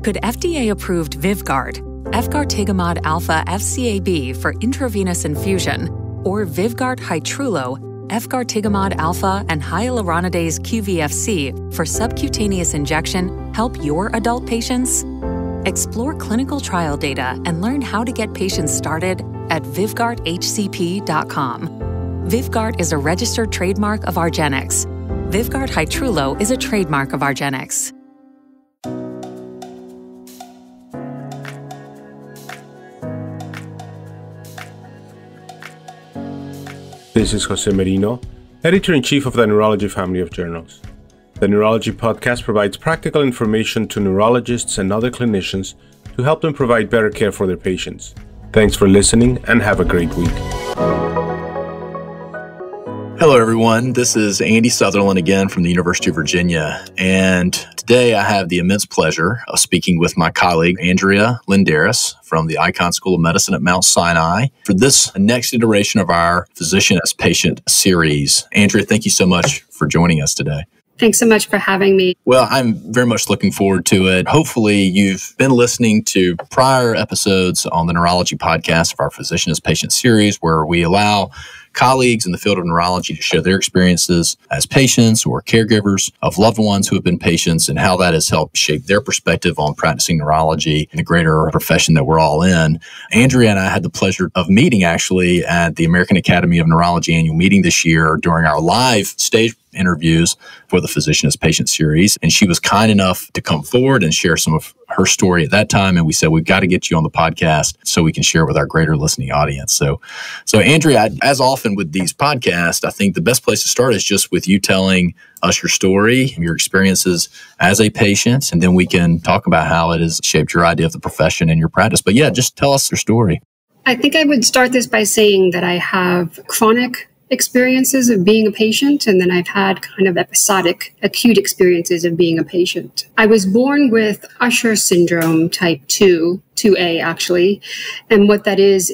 Could FDA-approved Vyvgart, efgartigimod alpha FCAB for intravenous infusion, or Vyvgart Hytrulo, efgartigimod alpha and hyaluronidase QVFC for subcutaneous injection help your adult patients? Explore clinical trial data and learn how to get patients started at vyvgarthcp.com. Vyvgart is a registered trademark of argenx. Vyvgart Hytrulo is a trademark of argenx. This is Jose Merino, Editor-in-Chief of the Neurology family of journals. The Neurology podcast provides practical information to neurologists and other clinicians to help them provide better care for their patients. Thanks for listening and have a great week. Hello, everyone. This is Andy Southerland again from the University of Virginia. And today I have the immense pleasure of speaking with my colleague, Andrea Lendaris from the Icahn School of Medicine at Mount Sinai for this next iteration of our Physician as Patient series. Andrea, thank you so much for joining us today. Thanks so much for having me. Well, I'm very much looking forward to it. Hopefully, you've been listening to prior episodes on the Neurology podcast of our Physician as Patient series, where we allow colleagues in the field of neurology to share their experiences as patients or caregivers of loved ones who have been patients and how that has helped shape their perspective on practicing neurology in the greater profession that we're all in. Andrea and I had the pleasure of meeting actually at the American Academy of Neurology annual meeting this year during our live stage interviews for the Physician as Patient series. And she was kind enough to come forward and share some of her story at that time. And we said, we've got to get you on the podcast so we can share with our greater listening audience. So Andrea, as often with these podcasts, I think the best place to start is just with you telling us your story, your experiences as a patient, and then we can talk about how it has shaped your idea of the profession and your practice. But yeah, just tell us your story. I think I would start this by saying that I have chronic experiences of being a patient, and then I've had kind of episodic, acute experiences of being a patient. I was born with Usher syndrome type 2A actually, and what that is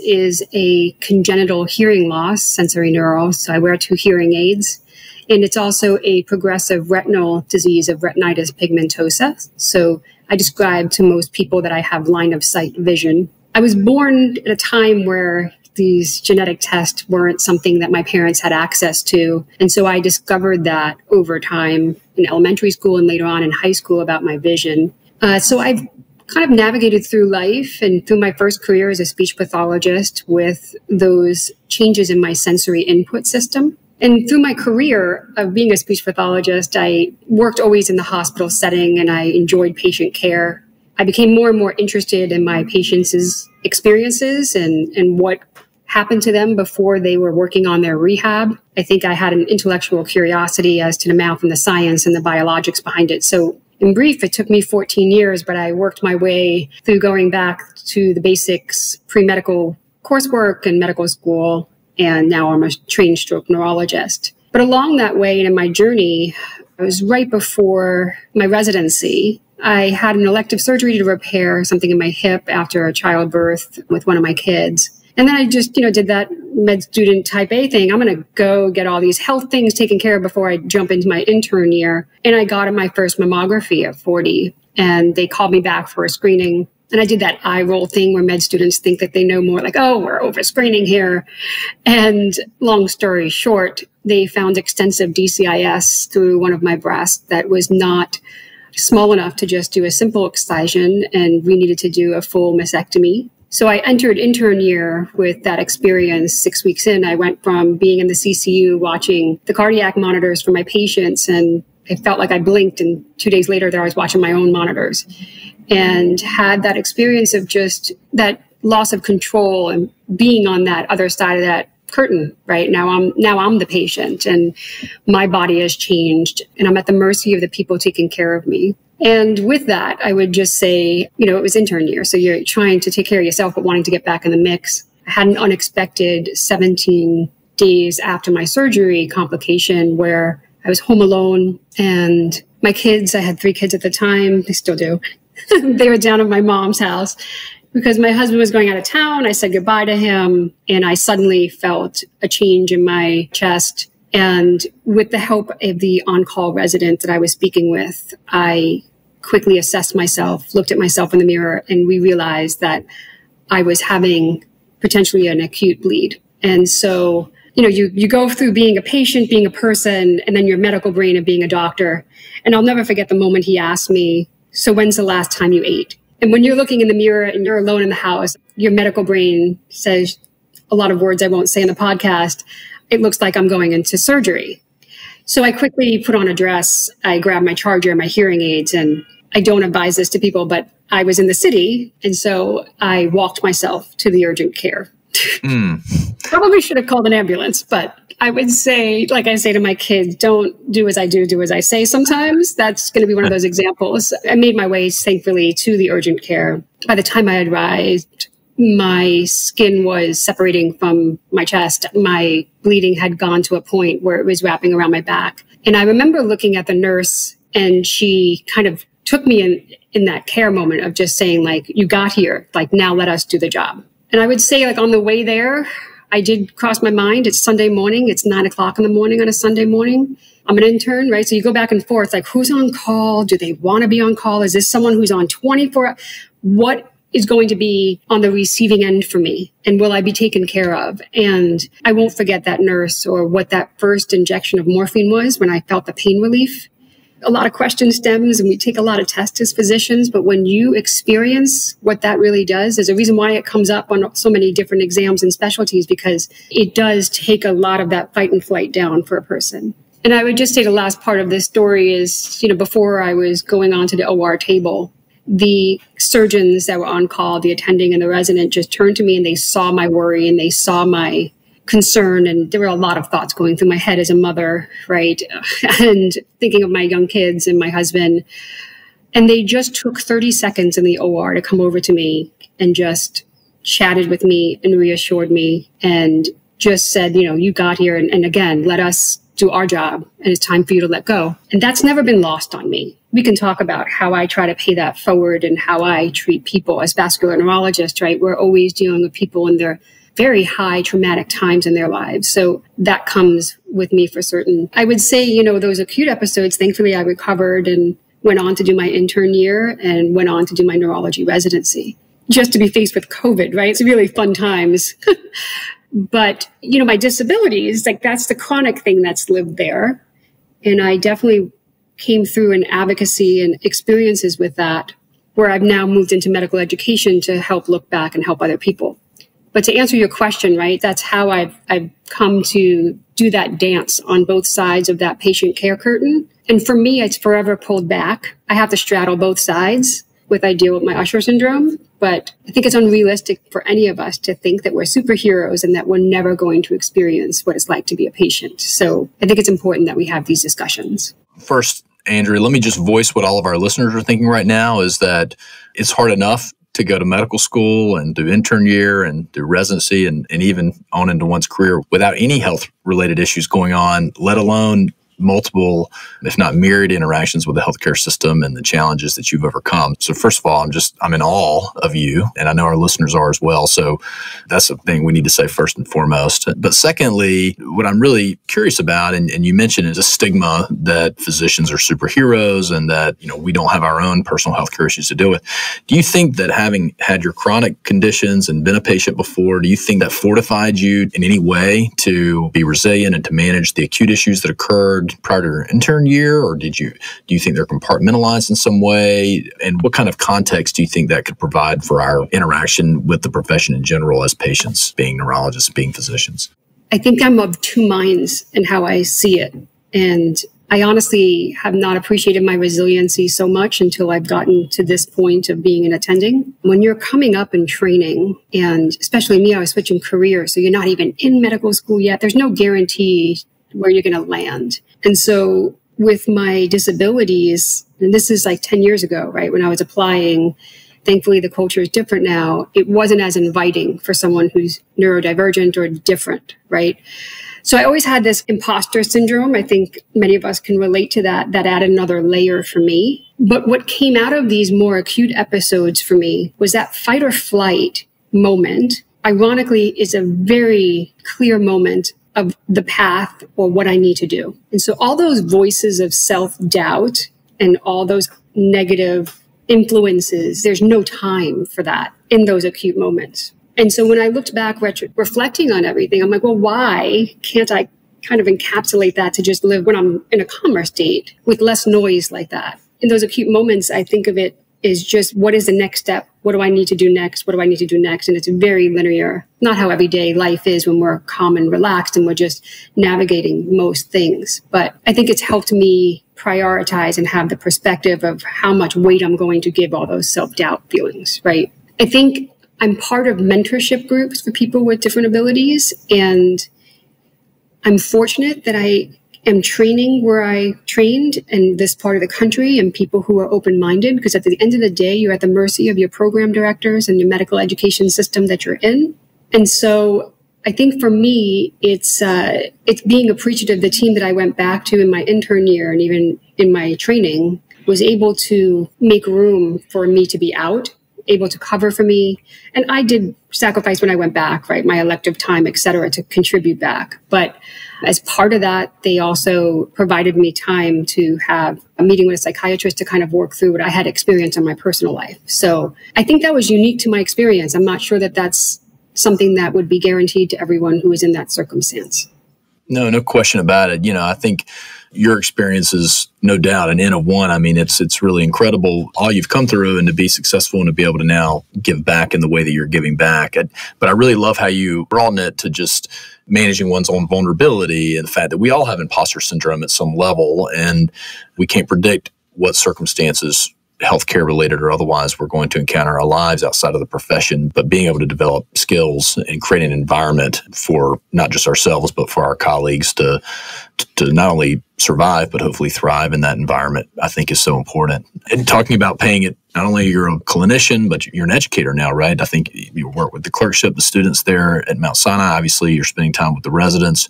a congenital hearing loss, sensory neural, so I wear 2 hearing aids, and it's also a progressive retinal disease of retinitis pigmentosa, so I describe to most people that I have line of sight vision. I was born at a time where these genetic tests weren't something that my parents had access to. And so I discovered that over time in elementary school and later on in high school about my vision. So I've kind of navigated through life and through my first career as a speech pathologist with those changes in my sensory input system. And through my career of being a speech pathologist, I worked always in the hospital setting and I enjoyed patient care. I became more and more interested in my patients' experiences and what happened to them before they were working on their rehab. I think I had an intellectual curiosity as to the math and the science and the biologics behind it. So in brief, it took me 14 years, but I worked my way through going back to the basics, pre-medical coursework and medical school, and now I'm a trained stroke neurologist. But along that way and in my journey, I was right before my residency. I had an elective surgery to repair something in my hip after a childbirth with one of my kids. And then I just, did that med student type A thing. I'm going to go get all these health things taken care of before I jump into my intern year. And I got my first mammography at 40 and they called me back for a screening. And I did that eye roll thing where med students think that they know more, like, oh, we're over screening here. And long story short, they found extensive DCIS through one of my breasts that was not small enough to just do a simple excision. And we needed to do a full mastectomy. So I entered intern year with that experience. 6 weeks in, I went from being in the CCU watching the cardiac monitors for my patients, and I felt like I blinked, and 2 days later, there I was watching my own monitors, and had that experience of just that loss of control and being on that other side of that curtain. Right now, I'm the patient, and my body has changed, and I'm at the mercy of the people taking care of me. And with that, I would just say, it was intern year. So you're trying to take care of yourself, but wanting to get back in the mix. I had an unexpected 17 days after my surgery complication where I was home alone and my kids, I had 3 kids at the time. They still do. They were down at my mom's house because my husband was going out of town. I said goodbye to him and I suddenly felt a change in my chest. And with the help of the on-call resident that I was speaking with, I quickly assessed myself, looked at myself in the mirror, and we realized that I was having potentially an acute bleed. And so, you go through being a patient, being a person, and then your medical brain of being a doctor. And I'll never forget the moment he asked me, "So when's the last time you ate?" And when you're looking in the mirror and you're alone in the house, your medical brain says a lot of words I won't say in the podcast. It looks like I'm going into surgery. So I quickly put on a dress. I grabbed my charger and my hearing aids. And I don't advise this to people, but I was in the city. And so I walked myself to the urgent care. Probably should have called an ambulance, but I would say, like I say to my kids, don't do as I do as I say sometimes. That's going to be one of those examples. I made my way, thankfully, to the urgent care. By the time I arrived, my skin was separating from my chest. My bleeding had gone to a point where it was wrapping around my back. And I remember looking at the nurse, and she kind of took me in that care moment of just saying, like, you got here, like, now let us do the job. And I would say, like, on the way there, I did cross my mind. It's Sunday morning. It's 9:00 in the morning on a Sunday morning. I'm an intern, right? So you go back and forth, like, who's on call? Do they want to be on call? Is this someone who's on 24? What is going to be on the receiving end for me? And will I be taken care of? And I won't forget that nurse or what that first injection of morphine was when I felt the pain relief. A lot of question stems, and we take a lot of tests as physicians, but when you experience what that really does, there's a reason why it comes up on so many different exams and specialties, because it does take a lot of that fight and flight down for a person. And I would just say the last part of this story is, before I was going on to the OR table, the surgeons that were on call, the attending and the resident, just turned to me and they saw my worry and they saw my concern. And there were a lot of thoughts going through my head as a mother, right? And thinking of my young kids and my husband. And they just took 30 seconds in the OR to come over to me and just chatted with me and reassured me and just said, you got here. And again, let us do our job, and it's time for you to let go. And that's never been lost on me. We can talk about how I try to pay that forward and how I treat people as vascular neurologists, right? We're always dealing with people in their very high traumatic times in their lives. So that comes with me for certain. I would say, those acute episodes, thankfully I recovered and went on to do my intern year and went on to do my neurology residency. Just to be faced with COVID, right? It's really fun times. But, my disabilities, like, that's the chronic thing that's lived there. And I definitely came through an advocacy and experiences with that, where I've now moved into medical education to help look back and help other people. But to answer your question, right, that's how I've come to do that dance on both sides of that patient care curtain. And for me, it's forever pulled back. I have to straddle both sides with I deal with my Usher syndrome. But I think it's unrealistic for any of us to think that we're superheroes and that we're never going to experience what it's like to be a patient. So I think it's important that we have these discussions. First, Andrea, let me just voice what all of our listeners are thinking right now is that it's hard enough to go to medical school and do intern year and do residency and even on into one's career without any health-related issues going on, let alone multiple, if not myriad interactions with the healthcare system and the challenges that you've overcome. So first of all, I'm in awe of you, and I know our listeners are as well. So that's the thing we need to say first and foremost. But secondly, what I'm really curious about, and you mentioned, is a stigma that physicians are superheroes and that, we don't have our own personal healthcare issues to deal with. Do you think that having had your chronic conditions and been a patient before, do you think that fortified you in any way to be resilient and to manage the acute issues that occurred prior to your intern year, or do you think they're compartmentalized in some way? And what kind of context do you think that could provide for our interaction with the profession in general as patients, being neurologists, being physicians? I think I'm of two minds in how I see it. And I honestly have not appreciated my resiliency so much until I've gotten to this point of being an attending. When you're coming up in training, and especially me, I was switching careers, so you're not even in medical school yet. There's no guarantee where you're going to land. And so with my disabilities, and this is like 10 years ago, right, when I was applying, thankfully the culture is different now. It wasn't as inviting for someone who's neurodivergent or different, right? So I always had this imposter syndrome. I think many of us can relate to that. That added another layer for me. But what came out of these more acute episodes for me was that fight or flight moment, ironically, is a very clear moment of the path or what I need to do. And so all those voices of self-doubt and all those negative influences. There's no time for that in those acute moments. And so when I looked back, reflecting on everything, I'm like, well, why can't I kind of encapsulate that to just live when I'm in a calmer state with less noise like that? In those acute moments, I think of it as just, what is the next step? What do I need to do next? What do I need to do next? And it's very linear, not how everyday life is when we're calm and relaxed and we're just navigating most things. But I think it's helped me prioritize and have the perspective of how much weight I'm going to give all those self-doubt feelings, right? I think I'm part of mentorship groups for people with different abilities, and I'm fortunate that I am training where I trained in this part of the country and people who are open-minded, because at the end of the day, you're at the mercy of your program directors and your medical education system that you're in. And so I think for me, it's being appreciative. The team that I went back to in my intern year and even in my training was able to make room for me to be out, able to cover for me. And I did sacrifice when I went back, right? My elective time, et cetera, to contribute back. But as part of that, they also provided me time to have a meeting with a psychiatrist to kind of work through what I had experienced in my personal life. So I think that was unique to my experience. I'm not sure that that's something that would be guaranteed to everyone who is in that circumstance. No question about it. I think your experience is no doubt an N of one. I mean, it's really incredible all you've come through and to be successful and to be able to now give back in the way that you're giving back. But I really love how you broaden it to just managing one's own vulnerability and the fact that we all have imposter syndrome at some level, and we can't predict what circumstances, healthcare related or otherwise, we're going to encounter in our lives outside of the profession, but being able to develop skills and create an environment for not just ourselves, but for our colleagues to not only survive, but hopefully thrive in that environment, I think is so important. And talking about paying it, not only you're a clinician, but you're an educator now, right? I think you work with the clerkship, the students there at Mount Sinai. Obviously, you're spending time with the residents.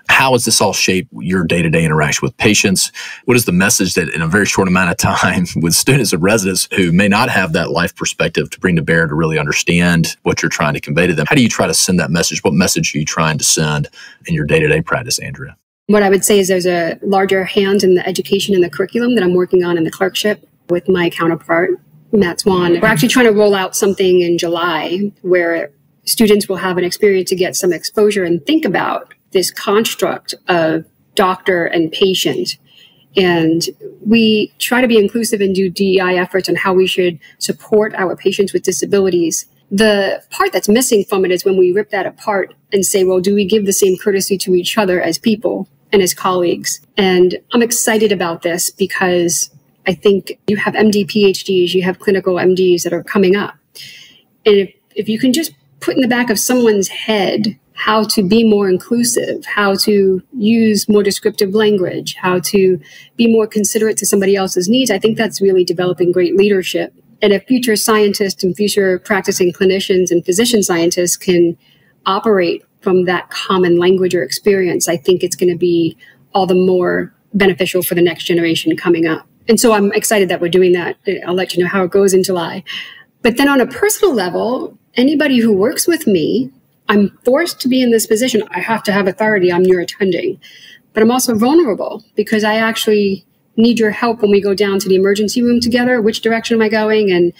How has this all shaped your day-to-day interaction with patients? What is the message that in a very short amount of time with students and residents who may not have that life perspective to bring to bear to really understand what you're trying to convey to them? How do you try to send that message? What message are you trying to send in your day-to-day practice, Andrea? What I would say is there's a larger hand in the education and the curriculum that I'm working on in the clerkship with my counterpart, Matt Swan. We're actually trying to roll out something in July where students will have an experience to get some exposure and think about this construct of doctor and patient. And we try to be inclusive and do DEI efforts on how we should support our patients with disabilities. The part that's missing from it is when we rip that apart and say, well, do we give the same courtesy to each other as people and as colleagues? And I'm excited about this because I think you have MD, PhDs, you have clinical MDs that are coming up. And if you can just put in the back of someone's head how to be more inclusive, how to use more descriptive language, how to be more considerate to somebody else's needs, I think that's really developing great leadership. And if future scientists and future practicing clinicians and physician scientists can operate from that common language or experience, I think it's going to be all the more beneficial for the next generation coming up. And so I'm excited that we're doing that. I'll let you know how it goes in July. But then on a personal level, anybody who works with me, I'm forced to be in this position. I have to have authority. I'm your attending. But I'm also vulnerable because I actually need your help when we go down to the emergency room together. Which direction am I going? And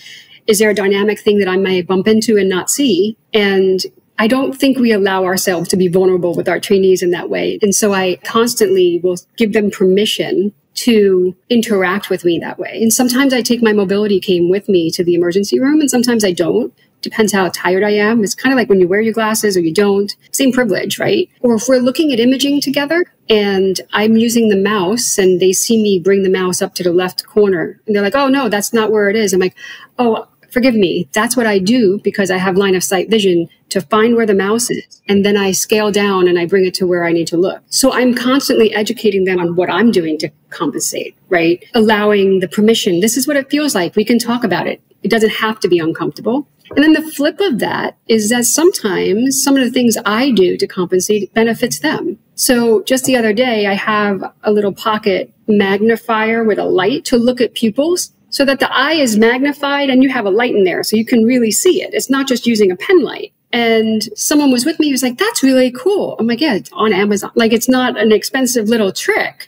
is there a dynamic thing that I may bump into and not see? And I don't think we allow ourselves to be vulnerable with our trainees in that way. And so I constantly will give them permission to interact with me that way. And sometimes I take my mobility cane with me to the emergency room, and sometimes I don't. Depends how tired I am. It's kind of like when you wear your glasses or you don't. Same privilege, right? Or if we're looking at imaging together and I'm using the mouse and they see me bring the mouse up to the left corner and they're like, oh no, that's not where it is. I'm like, oh, forgive me. That's what I do because I have line of sight vision to find where the mouse is. And then I scale down and I bring it to where I need to look. So I'm constantly educating them on what I'm doing to compensate, right? Allowing the permission. This is what it feels like. We can talk about it. It doesn't have to be uncomfortable. And then the flip of that is that sometimes some of the things I do to compensate benefits them. So just the other day, I have a little pocket magnifier with a light to look at pupils so that the eye is magnified and you have a light in there so you can really see it. It's not just using a pen light. And someone was with me who was like, that's really cool. I'm like, yeah, it's on Amazon. Like, it's not an expensive little trick.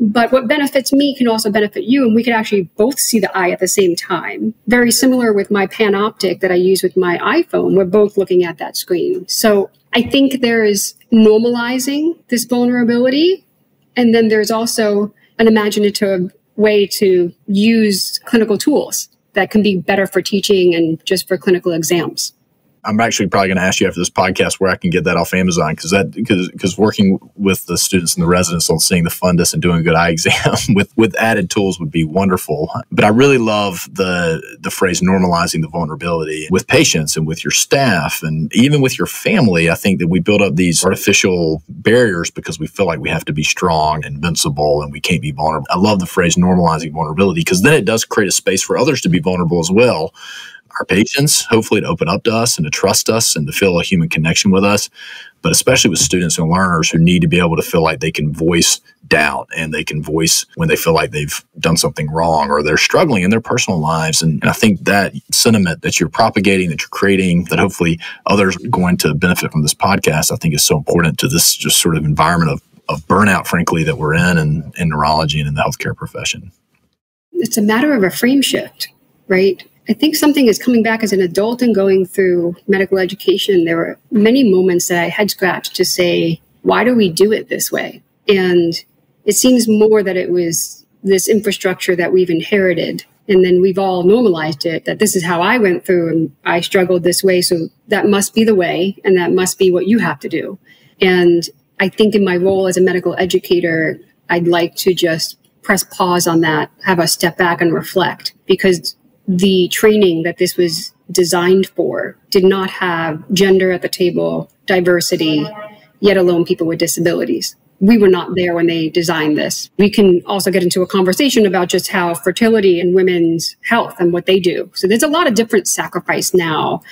But what benefits me can also benefit you, and we can actually both see the eye at the same time. Very similar with my Panoptic that I use with my iPhone. We're both looking at that screen. So I think there is normalizing this vulnerability, and then there's also an imaginative way to use clinical tools that can be better for teaching and just for clinical exams. I'm actually probably going to ask you after this podcast where I can get that off Amazon, because working with the students and the residents on seeing the fundus and doing a good eye exam with added tools would be wonderful. But I really love the phrase normalizing the vulnerability with patients and with your staff and even with your family. I think that we build up these artificial barriers because we feel like we have to be strong and invincible and we can't be vulnerable. I love the phrase normalizing vulnerability because then it does create a space for others to be vulnerable as well. Our patients, hopefully to open up to us and to trust us and to feel a human connection with us, but especially with students and learners who need to be able to feel like they can voice doubt and they can voice when they feel like they've done something wrong or they're struggling in their personal lives. And I think that sentiment that you're propagating, that you're creating, that hopefully others are going to benefit from this podcast, I think is so important to this just sort of environment of burnout, frankly, that we're in neurology and in the healthcare profession. It's a matter of a frame shift, right? I think something is coming back as an adult and going through medical education. There were many moments that I head scratched to say, why do we do it this way? And it seems more that it was this infrastructure that we've inherited. And then we've all normalized it, that this is how I went through and I struggled this way. So that must be the way. And that must be what you have to do. And I think in my role as a medical educator, I'd like to just press pause on that, have us step back and reflect, because the training that this was designed for did not have gender at the table, diversity, yet alone people with disabilities. We were not there when they designed this. We can also get into a conversation about just how fertility and women's health and what they do. So there's a lot of different sacrifice now.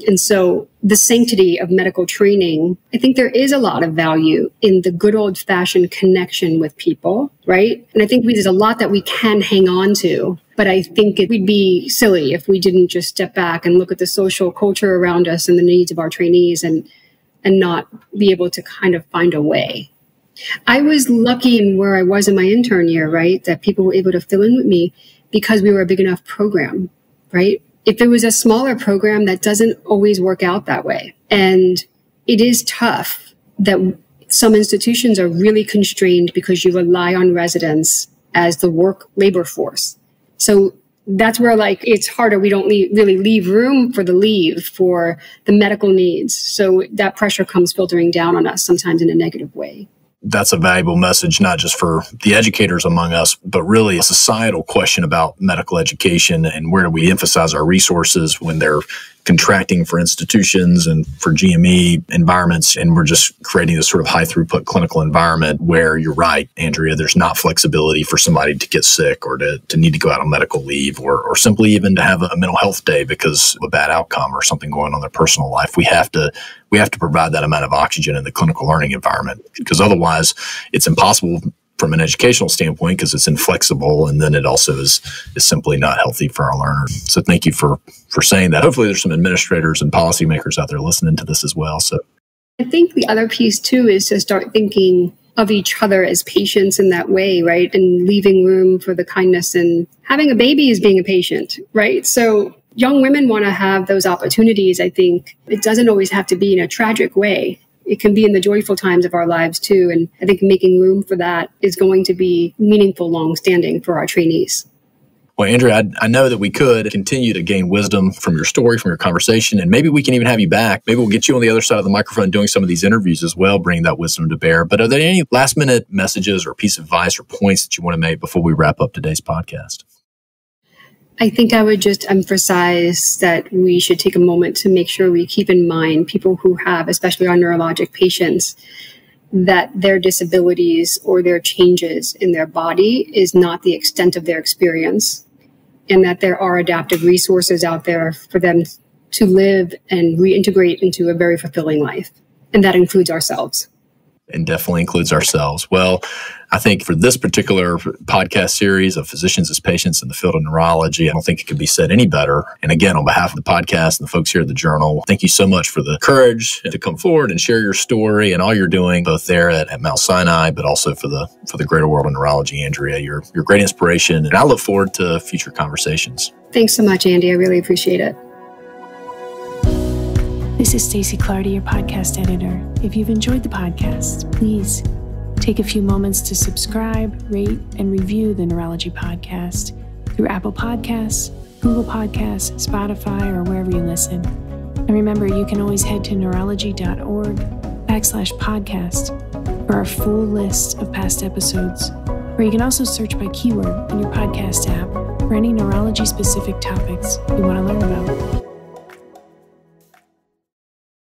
And so the sanctity of medical training, I think there is a lot of value in the good old fashioned connection with people, right? And I think there's a lot that we can hang on to, but I think we'd be silly if we didn't just step back and look at the social culture around us and the needs of our trainees and not be able to kind of find a way. I was lucky in where I was in my intern year, right? That people were able to fill in with me because we were a big enough program, right? If it was a smaller program, that doesn't always work out that way. And it is tough that some institutions are really constrained because you rely on residents as the work labor force. So that's where it's harder. We don't really leave room for the leave for the medical needs. So that pressure comes filtering down on us sometimes in a negative way. That's a valuable message, not just for the educators among us, but really a societal question about medical education and where do we emphasize our resources when they're contracting for institutions and for GME environments. And we're just creating this sort of high throughput clinical environment where you're right, Andrea, there's not flexibility for somebody to get sick or to need to go out on medical leave or simply even to have a mental health day because of a bad outcome or something going on in their personal life. We have to provide that amount of oxygen in the clinical learning environment because otherwise it's impossible from an educational standpoint because it's inflexible, and then it also is simply not healthy for our learners. So thank you for saying that. Hopefully there's some administrators and policymakers out there listening to this as well. So I think the other piece too is to start thinking of each other as patients in that way, right? And leaving room for the kindness, and having a baby is being a patient, right? So young women want to have those opportunities. I think it doesn't always have to be in a tragic way. It can be in the joyful times of our lives too. And I think making room for that is going to be meaningful, long-standing for our trainees. Well, Andrea, I know that we could continue to gain wisdom from your story, from your conversation, and maybe we can even have you back. Maybe we'll get you on the other side of the microphone doing some of these interviews as well, bringing that wisdom to bear. But are there any last-minute messages or piece of advice or points that you want to make before we wrap up today's podcast? I think I would just emphasize that we should take a moment to make sure we keep in mind people who have, especially our neurologic patients, that their disabilities or their changes in their body is not the extent of their experience, and that there are adaptive resources out there for them to live and reintegrate into a very fulfilling life. And that includes ourselves. and definitely includes ourselves. Well, I think for this particular podcast series of physicians as patients in the field of neurology, I don't think it could be said any better. And again, on behalf of the podcast and the folks here at the Journal, thank you so much for the courage to come forward and share your story and all you're doing, both there at Mount Sinai, but also for the greater world of neurology, Andrea. You're great inspiration, and I look forward to future conversations. Thanks so much, Andy. I really appreciate it. This is Stacey Clardy, your podcast editor. If you've enjoyed the podcast, please take a few moments to subscribe, rate, and review the Neurology Podcast through Apple Podcasts, Google Podcasts, Spotify, or wherever you listen. And remember, you can always head to neurology.org/podcast for our full list of past episodes. Or you can also search by keyword in your podcast app for any neurology-specific topics you want to learn about.